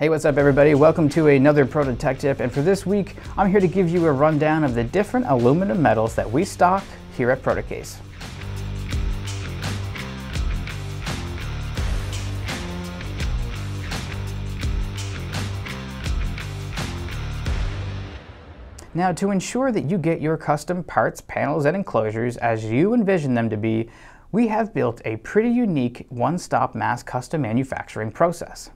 Hey, what's up everybody? Welcome to another Proto Tech Tip, and for this week, I'm here to give you a rundown of the different aluminum metals that we stock here at Protocase. Now, to ensure that you get your custom parts, panels, and enclosures as you envision them to be, we have built a pretty unique one-stop mass custom manufacturing process.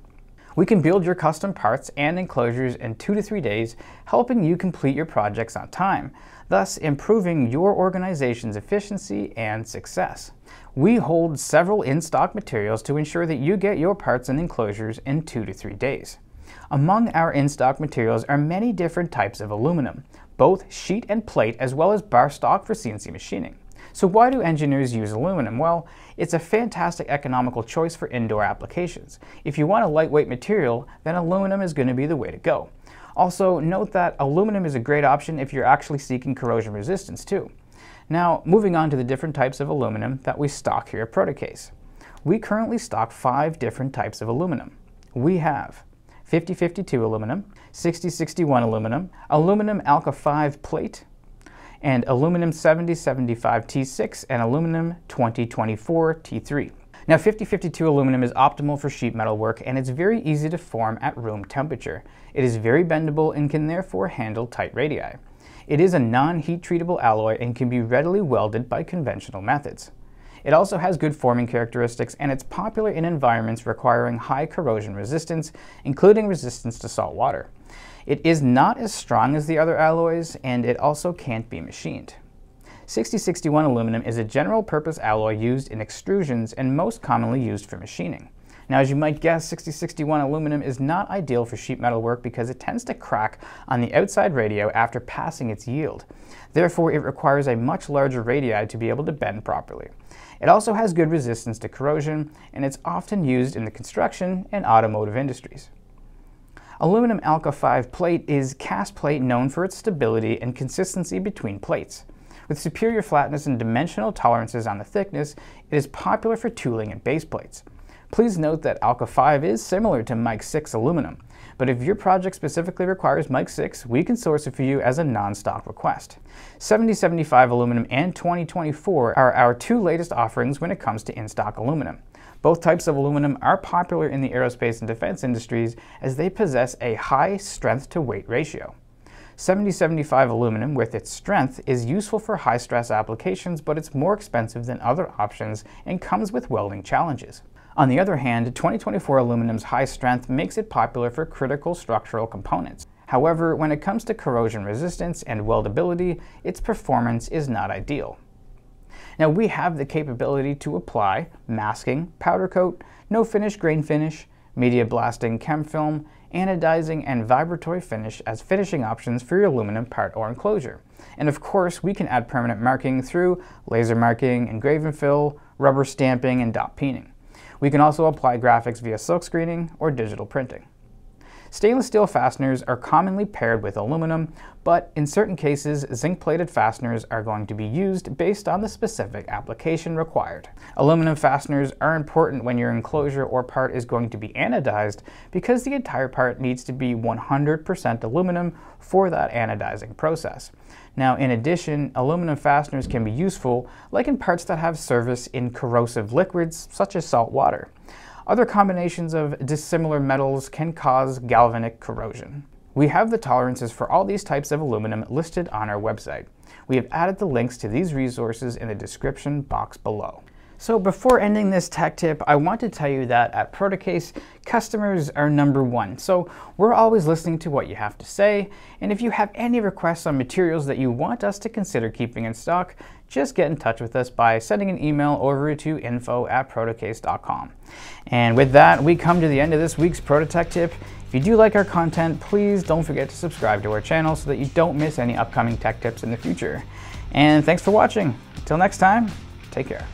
We can build your custom parts and enclosures in 2 to 3 days, helping you complete your projects on time, thus improving your organization's efficiency and success. We hold several in-stock materials to ensure that you get your parts and enclosures in 2 to 3 days. Among our in-stock materials are many different types of aluminum, both sheet and plate, as well as bar stock for CNC machining. So why do engineers use aluminum? Well, it's a fantastic economical choice for indoor applications. If you want a lightweight material, then aluminum is going to be the way to go. Also, note that aluminum is a great option if you're actually seeking corrosion resistance too. Now, moving on to the different types of aluminum that we stock here at Protocase. We currently stock 5 different types of aluminum. We have 5052 aluminum, 6061 aluminum, aluminum Alka 5 plate, and aluminum 7075 T6 and aluminum 2024 T3. Now 5052 aluminum is optimal for sheet metal work, and it's very easy to form at room temperature. It is very bendable and can therefore handle tight radii. It is a non-heat treatable alloy and can be readily welded by conventional methods. It also has good forming characteristics, and it's popular in environments requiring high corrosion resistance, including resistance to salt water. It is not as strong as the other alloys, and it also can't be machined. 6061 aluminum is a general purpose alloy used in extrusions and most commonly used for machining. Now, as you might guess, 6061 aluminum is not ideal for sheet metal work because it tends to crack on the outside radii after passing its yield. Therefore, it requires a much larger radii to be able to bend properly. It also has good resistance to corrosion, and it's often used in the construction and automotive industries. Aluminum Alka 5 plate is cast plate known for its stability and consistency between plates. With superior flatness and dimensional tolerances on the thickness, it is popular for tooling and base plates. Please note that Alka 5 is similar to Mike 6 aluminum, but if your project specifically requires Mike 6, we can source it for you as a non-stock request. 7075 aluminum and 2024 are our 2 latest offerings when it comes to in-stock aluminum. Both types of aluminum are popular in the aerospace and defense industries as they possess a high strength-to-weight ratio. 7075 aluminum, with its strength, is useful for high-stress applications, but it's more expensive than other options and comes with welding challenges. On the other hand, 2024 aluminum's high strength makes it popular for critical structural components. However, when it comes to corrosion resistance and weldability, its performance is not ideal. Now, we have the capability to apply masking, powder coat, no finish grain finish, media blasting chem film, anodizing, and vibratory finish as finishing options for your aluminum part or enclosure. And of course, we can add permanent marking through laser marking, engrave and fill, rubber stamping, and dot peening. We can also apply graphics via silk screening or digital printing. Stainless steel fasteners are commonly paired with aluminum, but in certain cases, zinc-plated fasteners are going to be used based on the specific application required. Aluminum fasteners are important when your enclosure or part is going to be anodized because the entire part needs to be 100% aluminum for that anodizing process. Now, in addition, aluminum fasteners can be useful like in parts that have service in corrosive liquids such as salt water. Other combinations of dissimilar metals can cause galvanic corrosion. We have the tolerances for all these types of aluminum listed on our website. We have added the links to these resources in the description box below. So before ending this tech tip, I want to tell you that at Protocase, customers are #1. So we're always listening to what you have to say, and if you have any requests on materials that you want us to consider keeping in stock, just get in touch with us by sending an email over to info@protocase.com. And with that, we come to the end of this week's Proto Tech Tip. If you do like our content, please don't forget to subscribe to our channel so that you don't miss any upcoming tech tips in the future. And thanks for watching. Until next time, take care.